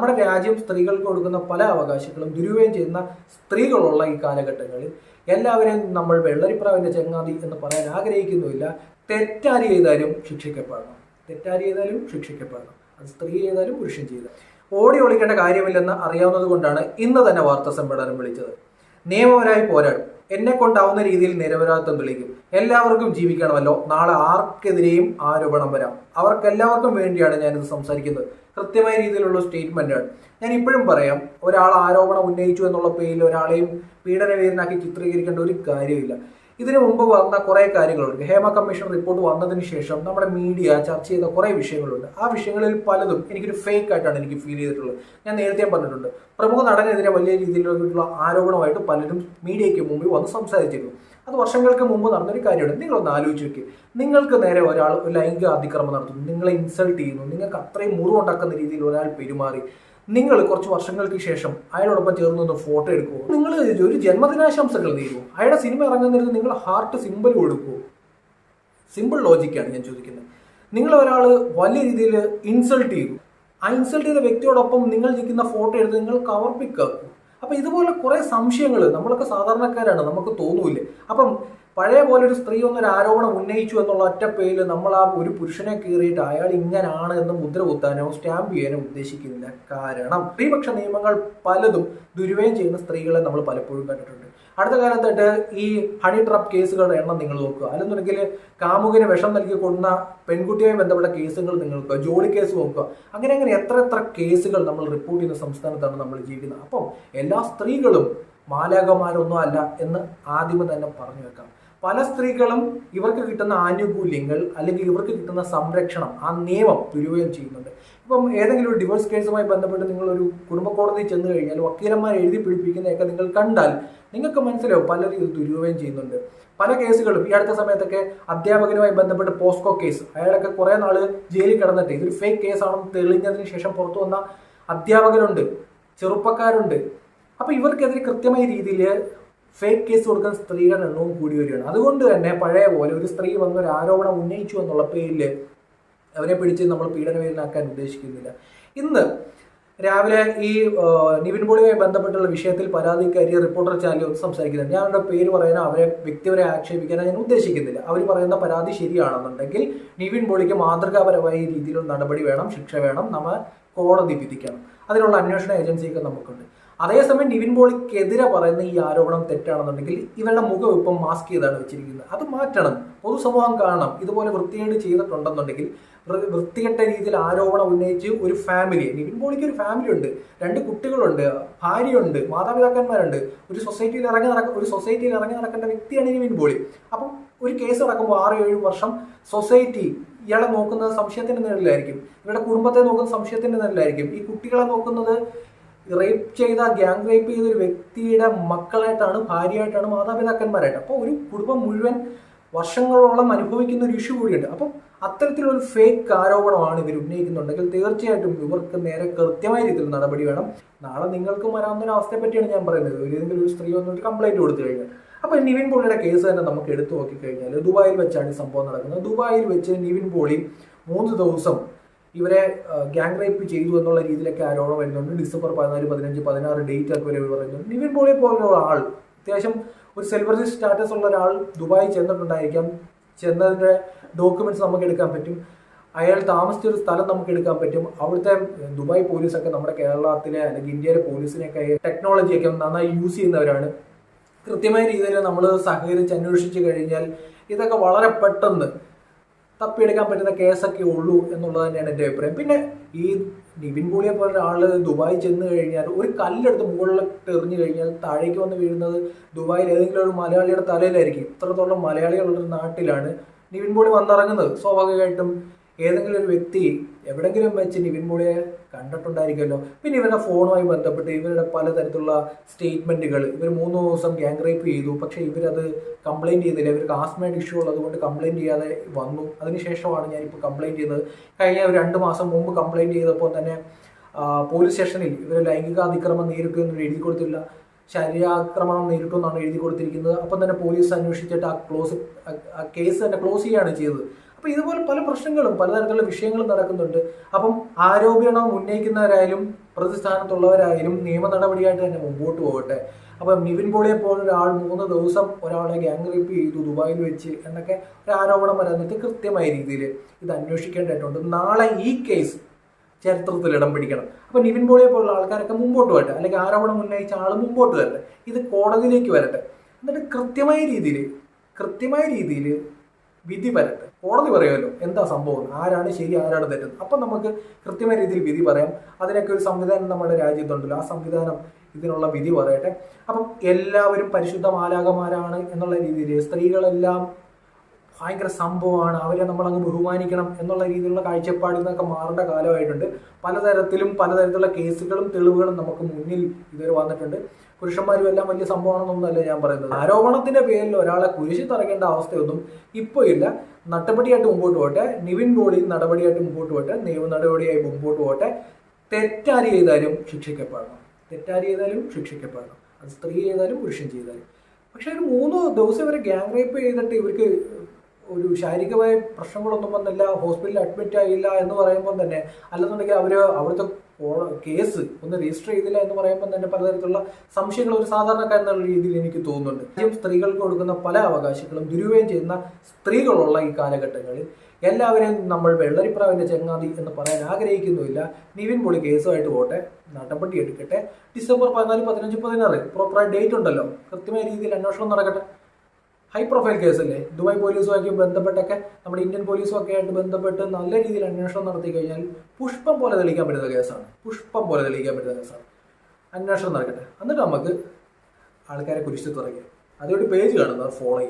നമ്മുടെ രാജ്യം സ്ത്രീകൾക്ക് കൊടുക്കുന്ന പല അവകാശങ്ങളും ദുരുപയോഗം ചെയ്യുന്ന സ്ത്രീകളുള്ള ഈ കാലഘട്ടങ്ങളിൽ എല്ലാവരെയും നമ്മൾ വെള്ളരിപ്രാവിന്റെ ചങ്ങാതി എന്ന് പറയാൻ ആഗ്രഹിക്കുന്നുമില്ല. തെറ്റാരി ചെയ്താലും ശിക്ഷിക്കപ്പെടണം, തെറ്റാരി ചെയ്താലും ശിക്ഷിക്കപ്പെടണം. അത് സ്ത്രീ ചെയ്താലും പുരുഷൻ ചെയ്താലും ഓടി ഒളിക്കേണ്ട കാര്യമില്ലെന്ന് അറിയാവുന്നത് കൊണ്ടാണ് ഇന്ന് തന്നെ വാർത്താ സമ്മേളനം വിളിച്ചത്. നിയമപരമായി പോരാടും, എന്നെ കൊണ്ടാവുന്ന രീതിയിൽ നിരപരാധിത്വം തെളിയിക്കും. എല്ലാവർക്കും ജീവിക്കണമല്ലോ, നാളെ ആർക്കെതിരെയും ആരോപണം വരാം. അവർക്കെല്ലാവർക്കും വേണ്ടിയാണ് ഞാനിത് സംസാരിക്കുന്നത്. കൃത്യമായ രീതിയിലുള്ള സ്റ്റേറ്റ്മെന്റാണ്. ഞാൻ ഇപ്പോഴും പറയാം, ഒരാൾ ആരോപണം ഉന്നയിച്ചു എന്നുള്ള പേരിൽ ഒരാളെയും പീഡനവീരനാക്കി ചിത്രീകരിക്കേണ്ട ഒരു കാര്യമില്ല. ഇതിനു മുമ്പ് വന്ന കുറേ കാര്യങ്ങളുണ്ട്. ഹേമ കമ്മീഷൻ റിപ്പോർട്ട് വന്നതിന് ശേഷം നമ്മുടെ മീഡിയ ചർച്ച ചെയ്ത കുറേ വിഷയങ്ങളുണ്ട്. ആ വിഷയങ്ങളിൽ പലതും എനിക്കൊരു ഫേക്ക് ആയിട്ടാണ് എനിക്ക് ഫീൽ ചെയ്തിട്ടുള്ളത്. ഞാൻ നേരത്തെ പറഞ്ഞിട്ടുണ്ട്, പ്രമുഖ നടനെതിരെ വലിയ രീതിയിലുള്ള ആരോപണമായിട്ട് പലരും മീഡിയയ്ക്ക് മുമ്പിൽ വന്ന് സംസാരിച്ചിരുന്നു. അത് വർഷങ്ങൾക്ക് മുമ്പ് നടന്നൊരു കാര്യമാണ്. നിങ്ങളൊന്ന് ആലോചിച്ച് നോക്കി, നിങ്ങൾക്ക് നേരെ ഒരാൾ ഒരു ലൈംഗിക അതിക്രമം നടത്തുന്നു, നിങ്ങളെ ഇൻസൾട്ട് ചെയ്യുന്നു, നിങ്ങൾക്ക് അത്രയും മുറിവുണ്ടാക്കുന്ന രീതിയിൽ ഒരാൾ പെരുമാറി, നിങ്ങൾ കുറച്ച് വർഷങ്ങൾക്ക് ശേഷം അയാളോടൊപ്പം ചേർന്ന് ഒന്ന് ഫോട്ടോ എടുക്കുമോ? നിങ്ങൾ ഒരു ജന്മദിനാശംസകൾ നേരുമോ? അയാളുടെ സിനിമ ഇറങ്ങുന്നതിന് നിങ്ങൾ ഹാർട്ട് സിമ്പിൾ കൊടുക്കുമോ? സിമ്പിൾ ലോജിക്കാണ് ഞാൻ ചോദിക്കുന്നത്. നിങ്ങൾ ഒരാൾ വലിയ രീതിയിൽ ഇൻസൾട്ട് ചെയ്തു, ആ ഇൻസൾട്ട് ചെയ്ത വ്യക്തിയോടൊപ്പം നിങ്ങൾ നിൽക്കുന്ന ഫോട്ടോ എടുത്ത് നിങ്ങൾ കവർ പിക്കാക്കും. അപ്പം ഇതുപോലെ കുറേ സംശയങ്ങൾ, നമ്മളൊക്കെ സാധാരണക്കാരാണ്, നമുക്ക് തോന്നൂല്ലേ? അപ്പം പഴയ പോലെ ഒരു സ്ത്രീ ഒന്നൊരു ആരോപണം ഉന്നയിച്ചു എന്നുള്ള ഒറ്റ പേരിൽ നമ്മൾ ആ ഒരു പുരുഷനെ കീറിയിട്ട് അയാൾ ഇങ്ങനാണ് എന്ന് മുദ്ര കുത്താനോ സ്റ്റാമ്പ് ചെയ്യാനോ ഉദ്ദേശിക്കുന്നില്ല. കാരണം സ്ത്രീപക്ഷ നിയമങ്ങൾ പലതും ദുരുപയോഗം ചെയ്യുന്ന സ്ത്രീകളെ നമ്മൾ പലപ്പോഴും കണ്ടിട്ടുണ്ട്. അടുത്ത കാലത്തായിട്ട് ഈ ഹണി ട്രാപ്പ് കേസുകളുടെ എണ്ണം നിങ്ങൾ നോക്കുക, അല്ലെന്നുണ്ടെങ്കിൽ കാമുകിന് വിഷം നൽകി കൊടുന്ന പെൺകുട്ടിയുമായി ബന്ധപ്പെട്ട കേസുകൾ നിങ്ങൾ നോക്കുക, ജോലി കേസ് നോക്കുക. അങ്ങനെ എത്ര കേസുകൾ നമ്മൾ റിപ്പോർട്ട് ചെയ്യുന്ന സംസ്ഥാനത്താണ് നമ്മൾ ജീവിക്കുന്നത്. അപ്പം എല്ലാ സ്ത്രീകളും മാലാഖമാരൊന്നും അല്ല എന്ന് ആദ്യമേ തന്നെ പറഞ്ഞു വെക്കാം. പല സ്ത്രീകളും ഇവർക്ക് കിട്ടുന്ന ആനുകൂല്യങ്ങൾ അല്ലെങ്കിൽ ഇവർക്ക് കിട്ടുന്ന സംരക്ഷണം, ആ നിയമം ദുരുപയോഗം ചെയ്യുന്നുണ്ട്. ഇപ്പം ഏതെങ്കിലും ഒരു ഡിവോഴ്സ് കേസുമായി ബന്ധപ്പെട്ട് നിങ്ങളൊരു കുടുംബ കോടതിയിൽ ചെന്ന് കഴിഞ്ഞാൽ വക്കീലന്മാർ എഴുതി പിടിപ്പിക്കുന്നതൊക്കെ നിങ്ങൾ കണ്ടാൽ നിങ്ങൾക്ക് മനസ്സിലാവും പലരും ഇത് ദുരുപയോഗം ചെയ്യുന്നുണ്ട്. പല കേസുകളും ഈ അടുത്ത സമയത്തൊക്കെ അധ്യാപകനുമായി ബന്ധപ്പെട്ട് പോസ്കോ കേസ്, അയാളൊക്കെ കുറേ നാള് ജയിലിൽ കിടന്നിട്ട് ഇതൊരു ഫേക്ക് കേസാണെന്ന് തെളിഞ്ഞതിന് ശേഷം പുറത്തു വന്ന അധ്യാപകരുണ്ട്, ചെറുപ്പക്കാരുണ്ട്. അപ്പൊ ഇവർക്കെതിരെ കൃത്യമായ രീതിയിൽ ഫേക്ക് കേസ് കൊടുക്കുന്ന സ്ത്രീകളുടെ എണ്ണവും കൂടി വരികയാണ്. അതുകൊണ്ട് തന്നെ പഴയ പോലെ ഒരു സ്ത്രീ വന്നൊരു ആരോപണം ഉന്നയിച്ചു എന്നുള്ള പേരിൽ അവരെ പിടിച്ച് നമ്മൾ പീഡനവേദനാക്കാൻ ഉദ്ദേശിക്കുന്നില്ല. ഇന്ന് രാവിലെ ഈ നിവിൻ പോളിയുമായി ബന്ധപ്പെട്ടുള്ള വിഷയത്തിൽ പരാതിക്കാരി റിപ്പോർട്ടർ ചാനലിൽ ഒന്ന് സംസാരിക്കുന്നുണ്ട്. ഞാൻ അവരുടെ പേര് പറയാനോ അവരെ വ്യക്തിപരെ ആക്ഷേപിക്കാനോ ഞാൻ ഉദ്ദേശിക്കുന്നില്ല. അവർ പറയുന്ന പരാതി ശരിയാണെന്നുണ്ടെങ്കിൽ നിവിൻ പോളിക്ക് മാതൃകാപരമായ രീതിയിലുള്ള നടപടി വേണം, ശിക്ഷ വേണം, നമ്മൾ കോടതി വിധിക്കണം. അതിനുള്ള അന്വേഷണ ഏജൻസിയൊക്കെ നമുക്കുണ്ട്. അതേസമയം നിവിൻ പോളിക്കെതിരെ പറയുന്ന ഈ ആരോപണം തെറ്റാണെന്നുണ്ടെങ്കിൽ ഇവരുടെ മുഖം ഇപ്പം മാസ്ക് ചെയ്താണ് വെച്ചിരിക്കുന്നത്. അത് മാറ്റണം, പൊതുസമൂഹം കാണണം. ഇതുപോലെ വൃത്തികേട് ചെയ്തിട്ടുണ്ടെന്നുണ്ടെങ്കിൽ വൃത്തികെട്ട രീതിയിൽ ആരോപണം ഉന്നയിച്ച് ഒരു ഫാമിലി, നിവിൻ പോളിക്ക് ഒരു ഫാമിലി ഉണ്ട്, 2 കുട്ടികളുണ്ട്, ഭാര്യയുണ്ട്, മാതാപിതാക്കന്മാരുണ്ട്, ഒരു സൊസൈറ്റിയിൽ ഇറങ്ങി നടക്കേണ്ട വ്യക്തിയാണ് നിവിൻ പോളി. അപ്പം ഒരു കേസ് നടക്കുമ്പോൾ 6-7 വർഷം സൊസൈറ്റി ഇയാളെ നോക്കുന്നത് സംശയത്തിന്റെ നിഴലിലായിരിക്കും, ഇവരുടെ കുടുംബത്തെ നോക്കുന്നത് സംശയത്തിന്റെ നിഴലിലായിരിക്കും, ഈ കുട്ടികളെ നോക്കുന്നത് റേപ്പ് ചെയ്ത ഗ്യാങ് റേപ്പ് ചെയ്ത ഒരു വ്യക്തിയുടെ മക്കളായിട്ടാണ്, ഭാര്യയായിട്ടാണ്, മാതാപിതാക്കന്മാരായിട്ട്. അപ്പോൾ ഒരു കുടുംബം മുഴുവൻ വർഷങ്ങളോളം അനുഭവിക്കുന്ന ഒരു ഇഷ്യൂ കൂടിയുണ്ട്. അപ്പം അത്തരത്തിലൊരു ഫേക്ക് ആരോപണമാണ് ഇവർ ഉന്നയിക്കുന്നുണ്ടെങ്കിൽ തീർച്ചയായിട്ടും ഇവർക്ക് നേരെ കൃത്യമായ രീതിയിൽ നടപടി വേണം. നാളെ നിങ്ങൾക്കും വരാവുന്ന അവസ്ഥയെ പറ്റിയാണ് ഞാൻ പറയുന്നത്. ഏതെങ്കിലും ഒരു സ്ത്രീ വന്നിട്ട് കംപ്ലൈന്റ് കൊടുത്തു കഴിഞ്ഞാൽ. അപ്പൊ നിവിൻ പോളിയുടെ കേസ് തന്നെ നമുക്ക് എടുത്തു നോക്കിക്കഴിഞ്ഞാൽ ദുബായിൽ വെച്ചാണ് സംഭവം നടക്കുന്നത്. ദുബായിൽ വെച്ച് നിവിൻ പോളി 3 ദിവസം ഇവരെ ഗ്യാങ് റേപ്പ് ചെയ്തു എന്നുള്ള രീതിയിലൊക്കെ ആരോപണം വരുന്നുണ്ട്. ഡിസംബർ 14, 15, 16 ഡേറ്റ് ഒക്കെ വരെ പറയുന്നുണ്ട്. നിവിൻ പോളിയെ പോലുള്ള ആൾ, അത്യാവശ്യം ഒരു സെലിബ്രിറ്റി സ്റ്റാറ്റസ് ഉള്ള ഒരാൾ ദുബായി ചെന്നിട്ടുണ്ടായിരിക്കാം. ചെന്നതിന്റെ ഡോക്യുമെന്റ്സ് നമുക്ക് എടുക്കാൻ പറ്റും, അയാൾ താമസിച്ച ഒരു സ്ഥലം നമുക്ക് എടുക്കാൻ പറ്റും. അവിടുത്തെ ദുബായ് പോലീസൊക്കെ നമ്മുടെ കേരളത്തിലെ അല്ലെങ്കിൽ ഇന്ത്യയിലെ പോലീസിനെയൊക്കെ ടെക്നോളജിയൊക്കെ നന്നായി യൂസ് ചെയ്യുന്നവരാണ്. കൃത്യമായ രീതിയിൽ നമ്മൾ സഹകരിച്ച് അന്വേഷിച്ച് കഴിഞ്ഞാൽ ഇതൊക്കെ വളരെ പെട്ടെന്ന് തപ്പിയെടുക്കാൻ പറ്റുന്ന കേസൊക്കെ ഉള്ളൂ എന്നുള്ളത് തന്നെയാണ് എൻ്റെ അഭിപ്രായം. പിന്നെ ഈ നിവിൻ പോളിയെ പോലെ ഒരാൾ ദുബായി ചെന്ന് കഴിഞ്ഞാൽ ഒരു കല്ലെടുത്ത് മുകളിലോട്ട് എറിഞ്ഞു കഴിഞ്ഞാൽ താഴേക്ക് വന്ന് വീഴുന്നത് ദുബായിൽ ഏതെങ്കിലും ഒരു മലയാളിയുടെ തലയിലായിരിക്കും. ഇത്രത്തോളം മലയാളികളുള്ളൊരു നാട്ടിലാണ് നിവിൻ പോളി വന്നിറങ്ങുന്നത്. സ്വാഭാവികമായിട്ടും ഏതെങ്കിലും ഒരു വ്യക്തി എവിടെങ്കിലും വെച്ച് നിവിൻ പോളിയെ കണ്ടിട്ടുണ്ടായിരിക്കുമല്ലോ. പിന്നെ ഇവരുടെ ഫോണുമായി ബന്ധപ്പെട്ട് ഇവരുടെ പലതരത്തിലുള്ള സ്റ്റേറ്റ്മെന്റുകൾ, ഇവർ 3 ദിവസം ഗ്യാങ് റേപ്പ് ചെയ്തു, പക്ഷേ ഇവരത് കംപ്ലൈന്റ് ചെയ്തില്ല. ഇവർക്ക് ആസ്മയുടെ ഇഷ്യൂ ഉള്ളതുകൊണ്ട് കംപ്ലൈന്റ് ചെയ്യാതെ വന്നു. അതിനുശേഷമാണ് ഞാനിപ്പോൾ കംപ്ലൈന്റ് ചെയ്തത്. കഴിഞ്ഞ 2 മാസം മുമ്പ് കംപ്ലൈന്റ് ചെയ്തപ്പോൾ തന്നെ പോലീസ് സ്റ്റേഷനിൽ ഇവർ ലൈംഗിക അതിക്രമം നേരിട്ടു എന്ന് എഴുതി കൊടുത്തില്ല, ശരീരാക്രമണം നേരിട്ടു എന്നാണ് എഴുതി കൊടുത്തിരിക്കുന്നത്. അപ്പം തന്നെ പോലീസ് അന്വേഷിച്ചിട്ട് ആ കേസ് തന്നെ ക്ലോസ് ചെയ്യുകയാണ് ചെയ്തത്. അപ്പൊ ഇതുപോലെ പല പ്രശ്നങ്ങളും പലതരത്തിലുള്ള വിഷയങ്ങളും നടക്കുന്നുണ്ട്. അപ്പം ആരോപണം ഉന്നയിക്കുന്നവരായാലും പ്രതിസ്ഥാനത്തുള്ളവരായാലും നിയമ നടപടിയായിട്ട് തന്നെ മുമ്പോട്ട് പോകട്ടെ. അപ്പം നിവിൻ പോളിയെ പോലൊരാൾ 3 ദിവസം ഒരാളെ ഗ്യാങ് റേപ്പ് ചെയ്തു ദുബായിൽ വെച്ച് എന്നൊക്കെ ഒരു ആരോപണം വരുന്നിട്ട് കൃത്യമായ രീതിയിൽ ഇത് അന്വേഷിക്കേണ്ടതായിട്ടുണ്ട്. നാളെ ഈ കേസ് ചരിത്രത്തിൽ ഇടം പിടിക്കണം. അപ്പം നിവിൻ പോളിയെ പോലുള്ള ആൾക്കാരൊക്കെ മുമ്പോട്ട് വരട്ടെ, അല്ലെങ്കിൽ ആരോപണം ഉന്നയിച്ച ആൾ മുമ്പോട്ട് വരട്ടെ, ഇത് കോടതിയിലേക്ക് വരട്ടെ. എന്നിട്ട് കൃത്യമായ രീതിയിൽ വിധി വരട്ടെ. കോടതി പറയുമല്ലോ എന്താ സംഭവം, ആരാണ് ശരി ആരാണ് തെറ്റുന്നത്. അപ്പം നമുക്ക് കൃത്യമായ രീതിയിൽ വിധി പറയാം. അതിനൊക്കെ ഒരു സംവിധാനം നമ്മുടെ രാജ്യത്തുണ്ടല്ലോ, ആ സംവിധാനം ഇതിനുള്ള വിധി പറയട്ടെ. അപ്പം എല്ലാവരും പരിശുദ്ധ മാലാഖമാരാണ് എന്നുള്ള രീതിയിൽ സ്ത്രീകളെല്ലാം ഭയങ്കര സംഭവമാണ്, അവരെ നമ്മളങ്ങ് ബഹുമാനിക്കണം എന്നുള്ള രീതിയിലുള്ള കാഴ്ചപ്പാടിൽ നിന്നൊക്കെ മാറേണ്ട കാലമായിട്ടുണ്ട്. പലതരത്തിലുള്ള കേസുകളും തെളിവുകളും നമുക്ക് മുന്നിൽ ഇതുവരെ വന്നിട്ടുണ്ട്. പുരുഷന്മാരും എല്ലാം വലിയ സംഭവമാണെന്നൊന്നല്ല ഞാൻ പറയുന്നത്. ആരോപണത്തിന്റെ പേരിൽ ഒരാളെ കുരിശി തറയ്ക്കേണ്ട അവസ്ഥയൊന്നും ഇപ്പോൾ ഇല്ല. നടപടിയായിട്ട് മുമ്പോട്ട് പോട്ടെ, നിവിൻ പോളി നടപടിയായിട്ട് മുമ്പോട്ട് പോട്ടെ, നിയമ നടപടിയായി മുമ്പോട്ട് പോട്ടെ. തെറ്റാര് ചെയ്താലും ശിക്ഷിക്കപ്പെടണം. അത് സ്ത്രീ ചെയ്താലും പുരുഷൻ ചെയ്താലും. പക്ഷെ ഒരു 3 ദിവസം ഇവരെ ഗ്യാങ് റേപ്പ് ചെയ്തിട്ട് ഇവർക്ക് ഒരു ശാരീരികമായ പ്രശ്നങ്ങളൊന്നും വന്നില്ല, ഹോസ്പിറ്റലിൽ അഡ്മിറ്റ് ആയില്ല എന്ന് പറയുമ്പോൾ തന്നെ, അല്ലെന്നുണ്ടെങ്കിൽ അവിടുത്തെ കേസ് ഒന്ന് രജിസ്റ്റർ ചെയ്തില്ല എന്ന് പറയുമ്പോൾ തന്നെ പലതരത്തിലുള്ള സംശയങ്ങൾ ഒരു സാധാരണക്കാരെന്നുള്ള രീതിയിൽ എനിക്ക് തോന്നുന്നുണ്ട്. സ്ത്രീകൾക്ക് കൊടുക്കുന്ന പല അവകാശങ്ങളും ദുരുപയോഗം ചെയ്യുന്ന സ്ത്രീകളുള്ള ഈ കാലഘട്ടങ്ങളിൽ എല്ലാവരെയും നമ്മൾ വെള്ളരിപ്രാവിന്റെ ചങ്ങാതി എന്ന് പറയാൻ ആഗ്രഹിക്കുന്നുമില്ല. നിവിൻ പോളി കേസുമായിട്ട് പോട്ടെ, നടപടി എടുക്കട്ടെ. ഡിസംബർ 14, 15, 16 പ്രോപ്പറായ ഡേറ്റ് ഉണ്ടല്ലോ, കൃത്യമായ രീതിയിൽ അന്വേഷണം നടക്കട്ടെ. ഹൈ പ്രൊഫൈൽ കേസല്ലേ, ദുബായ് പോലീസുമായിട്ട് ബന്ധപ്പെട്ടൊക്കെ നമ്മുടെ ഇന്ത്യൻ പോലീസും ഒക്കെ ആയിട്ട് ബന്ധപ്പെട്ട് നല്ല രീതിയിൽ അന്വേഷണം നടത്തി കഴിഞ്ഞാൽ പുഷ്പം പോലെ തെളിയിക്കാൻ പറ്റുന്ന കേസാണ്. അന്വേഷണം നടക്കട്ടെ, എന്നിട്ട് നമുക്ക് ആൾക്കാരെ കുരിശ് തുടങ്ങി. അതുകൊണ്ട് പേജ് കാണുന്നത് ഫോളോ ചെയ്യും.